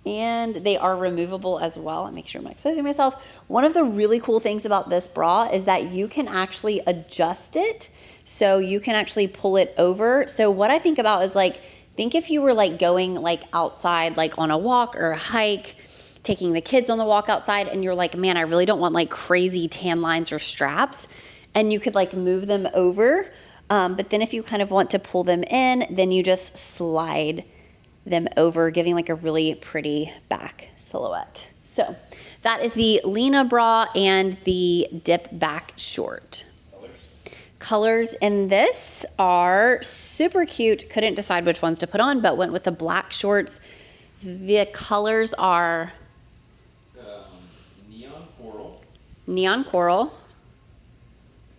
and they are removable as well. I make sure I'm not exposing myself. One of the really cool things about this bra is that you can actually adjust it. So you can actually pull it over. So what I think about is like, think if you were like going like outside, like on a walk or a hike, taking the kids on the walk outside and you're like, man, I really don't want like crazy tan lines or straps. And you could like move them over. But then if you kind of want to pull them in, then you just slide them over, giving like a really pretty back silhouette. So that is the Lena Bra and the dip back short. Colors in this are super cute. Couldn't decide which ones to put on, but went with the black shorts. The colors are neon coral. Neon coral.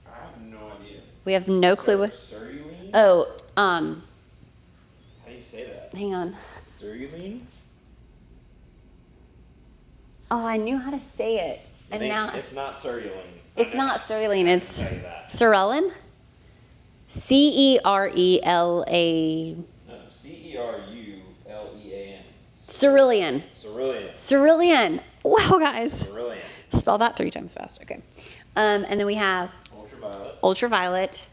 I have no idea. We have no clue what. Cerulean? Oh, How do you say that? hang on. Cerulean? Oh, I knew how to say it. And now It's not cerulean. it's not cerulean, it's Tell you that. Cerulin. C-E-R-E-L-A. No, Cerulean. Cerulean. Cerulean. Cerulean. Wow, guys. Cerulean. Spell that 3 times fast. Okay. And then we have Ultraviolet. ultraviolet,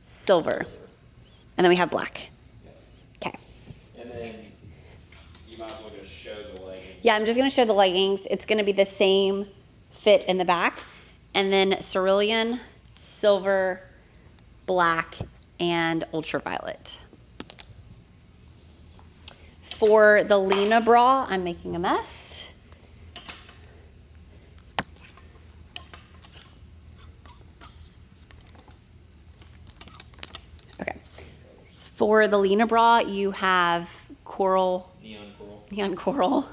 silver. And then we have black. Okay. And then you might as well just show the leggings. Yeah, I'm just going to show the leggings. It's going to be the same fit in the back. And then cerulean, silver, black, and ultraviolet. For the Lena Bra, I'm making a mess. Okay. For the Lena Bra, you have coral, neon coral,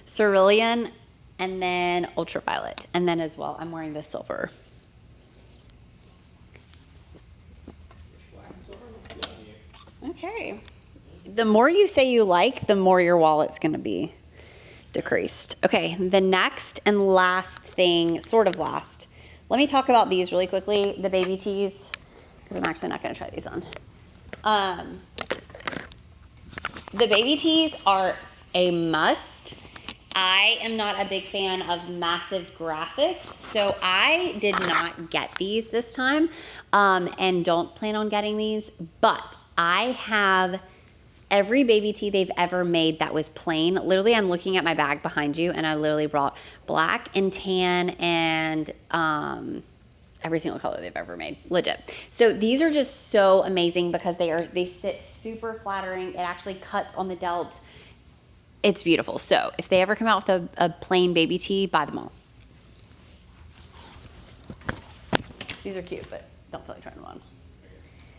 cerulean, and then ultraviolet. And then as well, I'm wearing the silver. Okay. The more you say you like, the more your wallet's going to be decreased. Okay, the next and last thing, sort of last. Let me talk about these really quickly, the baby tees, because I'm actually not going to try these on. The baby tees are a must. I am not a big fan of massive graphics, so I did not get these this time, and don't plan on getting these, but I have every baby tee they've ever made that was plain. Literally, I'm looking at my bag behind you, and I literally brought black and tan and every single color they've ever made, legit. So these are just so amazing because they sit super flattering. It actually cuts on the delts. It's beautiful. So if they ever come out with a plain baby tee, buy them all. These are cute, but don't feel like trying them on.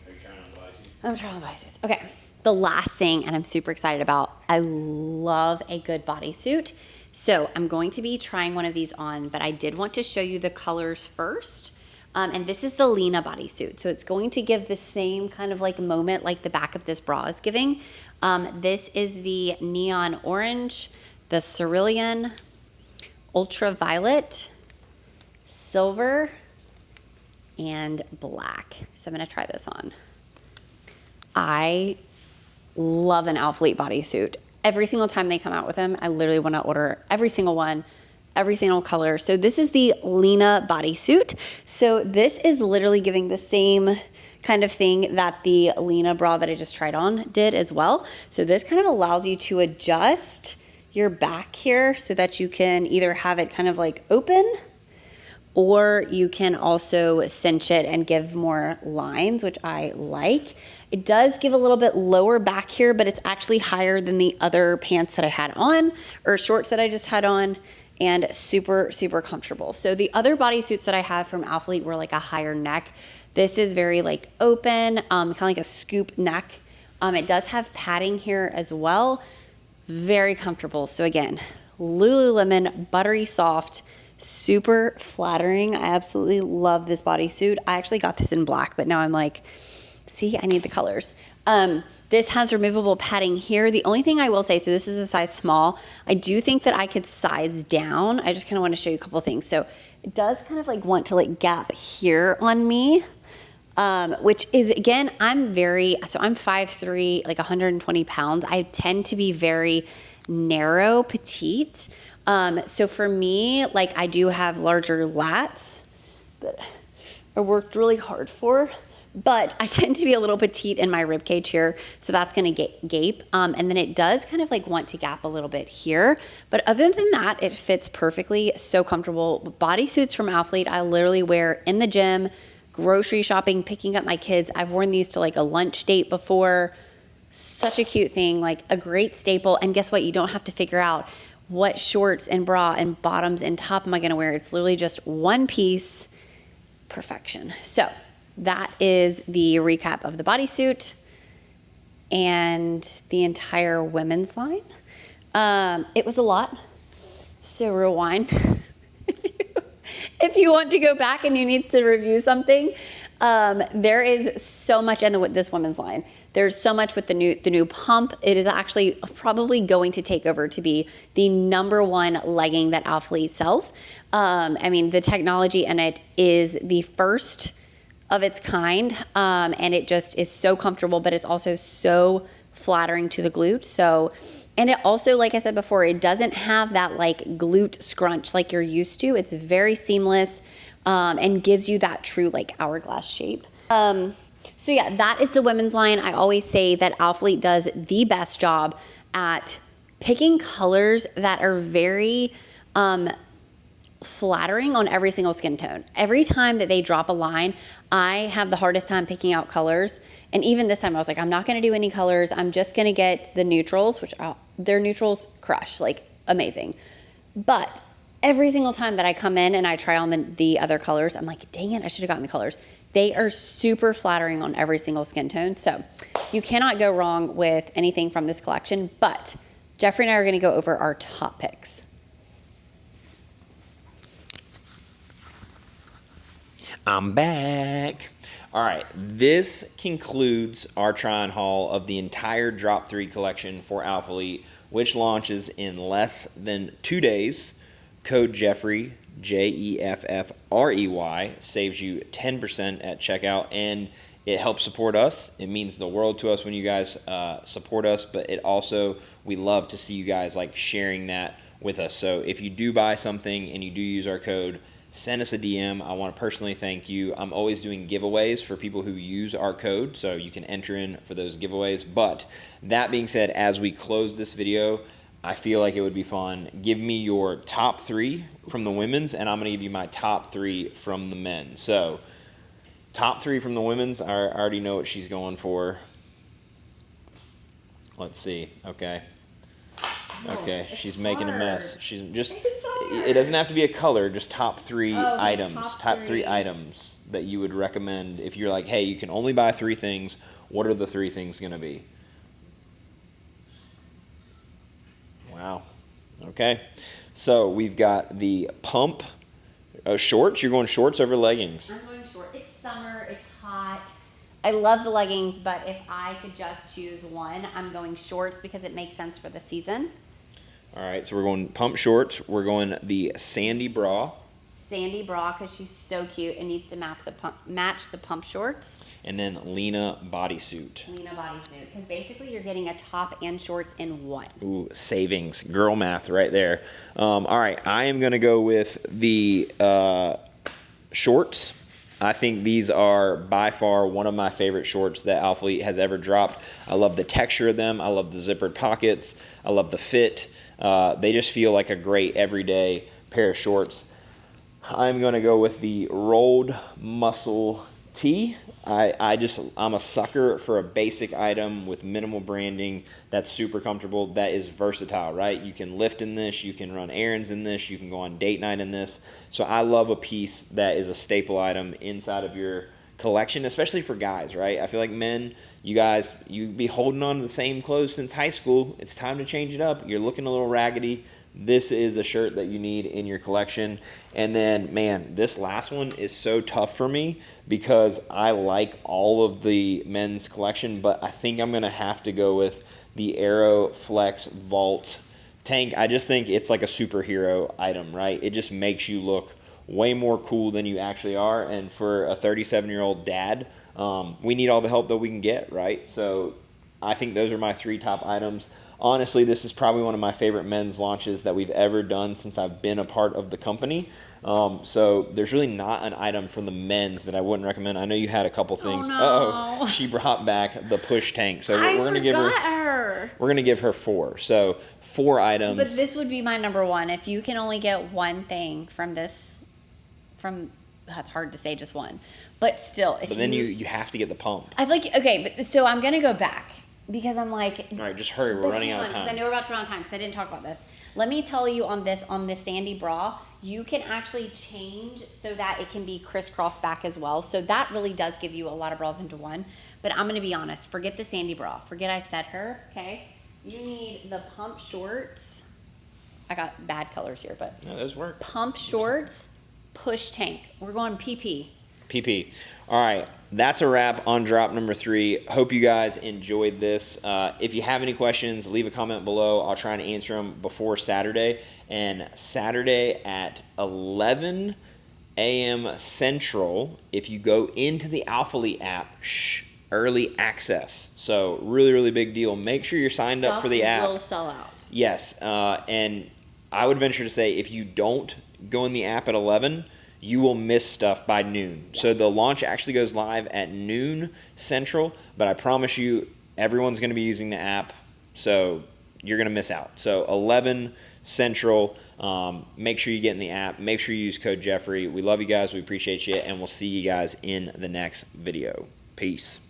Are you trying on the bodysuit? I'm trying on the bodysuits. Okay. The last thing, and I'm super excited about, I love a good bodysuit. So I'm going to be trying one of these on, but I did want to show you the colors first. And this is the Lena bodysuit. So it's going to give the same kind of like moment like the back of this bra is giving. This is the neon orange, the cerulean, ultraviolet, silver, and black. So I'm gonna try this on. I love an Alphalete bodysuit. Every single time they come out with them, I literally want to order every single one, every single color. So this is the Lena bodysuit. So this is literally giving the same kind of thing that the Lena bra that I just tried on did as well. So this kind of allows you to adjust your back here so that you can either have it kind of like open, or you can also cinch it and give more lines, which I like. It does give a little bit lower back here, but it's actually higher than the other pants that I had on, or shorts that I just had on, and super, super comfortable. So the other bodysuits that I have from Alphalete were like a higher neck. This is very like open, kind of like a scoop neck. It does have padding here as well. Very comfortable. So again, Lululemon, buttery soft, super flattering. I absolutely love this bodysuit. I actually got this in black, but now I'm like, see, I need the colors. This has removable padding here. The only thing I will say, so this is a size small. I do think that I could size down. I just kind of want to show you a couple things. So it does kind of like want to like gap here on me, which is, again, I'm 5'3", like 120 pounds. I tend to be very narrow, petite. So for me, like I do have larger lats that I worked really hard for, but I tend to be a little petite in my rib cage here, so that's gonna gape. And then it does kind of like want to gap a little bit here. But other than that, it fits perfectly, so comfortable. Bodysuits from Alphalete, I literally wear in the gym, grocery shopping, picking up my kids. I've worn these to like a lunch date before. Such a cute thing, like a great staple. And guess what? You don't have to figure out what shorts and bra and bottoms and top am I gonna wear. It's literally just one piece, perfection. So that is the recap of the bodysuit and the entire women's line. It was a lot, so rewind. If you want to go back and you need to review something, there is so much in this women's line. There's so much with the new pump. It is actually probably going to take over to be the #1 legging that Alphalete sells. I mean, the technology in it is the first of its kind, and it just is so comfortable, but it's also so flattering to the glute. So, and it also, like I said before, it doesn't have that like glute scrunch like you're used to. It's very seamless, and gives you that true like hourglass shape. So yeah, that is the women's line. I always say that Alphalete does the best job at picking colors that are very flattering on every single skin tone. Every time that they drop a line, I have the hardest time picking out colors. And even this time I was like, I'm not gonna do any colors. I'm just gonna get the neutrals, which their neutrals crush, like amazing. But every single time that I come in and I try on the other colors, I'm like, dang it, I should have gotten the colors. They are super flattering on every single skin tone. So you cannot go wrong with anything from this collection, but Jeffrey and I are gonna go over our top picks. I'm back. All right, this concludes our try-on haul of the entire Drop 3 collection for Alphalete, which launches in less than 2 days. Code Jeffrey, Jeffrey, saves you 10% at checkout, and it helps support us. It means the world to us when you guys support us, but it also, we love to see you guys like sharing that with us. So if you do buy something and you do use our code, send us a DM. I want to personally thank you. I'm always doing giveaways for people who use our code, so you can enter in for those giveaways. But that being said, as we close this video, I feel like it would be fun. Give me your top 3 from the women's, and I'm going to give you my top 3 from the men. So top 3 from the women's, I already know what she's going for. Let's see. Okay, she's making a mess. She's just, it doesn't have to be a color, just top 3 items. Top 3 items that you would recommend if you're like, hey, you can only buy 3 things. What are the 3 things going to be? Wow. Okay. So we've got the pump shorts. You're going shorts over leggings. I'm going short. It's summer. It's hot. I love the leggings, but if I could just choose one, I'm going shorts because it makes sense for the season. All right, so we're going pump shorts. We're going the Sandy bra. Sandy bra because she's so cute and needs to match the pump shorts. And then Lena Bodysuit. Lena Bodysuit, because basically you're getting a top and shorts in one. Ooh, savings. Girl math right there. All right, I am going to go with the shorts. I think these are by far one of my favorite shorts that Alphalete has ever dropped. I love the texture of them. I love the zippered pockets. I love the fit. They just feel like a great everyday pair of shorts. I'm going to go with the rolled muscle tee. I'm a sucker for a basic item with minimal branding that's super comfortable, that is versatile, right? You can lift in this, you can run errands in this, you can go on date night in this. So I love a piece that is a staple item inside of your collection, especially for guys, right? I feel like men, you guys, you be holding on to the same clothes since high school. It's time to change it up. You're looking a little raggedy. This is a shirt that you need in your collection. And then, man, this last one is so tough for me because I like all of the men's collection, but I think I'm going to have to go with the Aero Flex Vault tank. I just think it's like a superhero item, right? It just makes you look way more cool than you actually are. And for a 37-year-old dad, we need all the help that we can get, right? So I think those are my 3 top items. honestly, this is probably one of my favorite men's launches that we've ever done since I've been a part of the company. So there's really not an item from the men's that I wouldn't recommend. I know you had a couple things. no. Uh-oh, she brought back the push tank. So we're gonna give her. We're gonna give her 4. So 4 items. But this would be my number 1. If you can only get one thing from that's hard to say, just one. But still, but then you have to get the pump. I like, okay, but so I'm gonna go back because I'm like, all right, just hurry. We're running out of time. Because I know we're about to run out of time because I didn't talk about this. Let me tell you on this Sandy bra, you can actually change so that it can be crisscross back as well. So that really does give you a lot of bras into one. But I'm gonna be honest, forget the Sandy bra. Forget I said her, okay? You need the pump shorts. I got bad colors here, but no, those work. Pump shorts, push tank. We're going PP. PP. All right, that's a wrap on drop number 3. Hope you guys enjoyed this. If you have any questions, leave a comment below. I'll try and answer them before Saturday. And Saturday at 11 a.m. Central, if you go into the Alphalete app, early access. So really, really big deal. Make sure you're signed up for the app. Will sell out. Yes, and I would venture to say if you don't go in the app at 11, you will miss stuff by noon. So the launch actually goes live at noon Central, but I promise you everyone's going to be using the app, so you're going to miss out. So 11 Central, make sure you get in the app. Make sure you use code Jeffrey. We love you guys. We appreciate you, and we'll see you guys in the next video. Peace.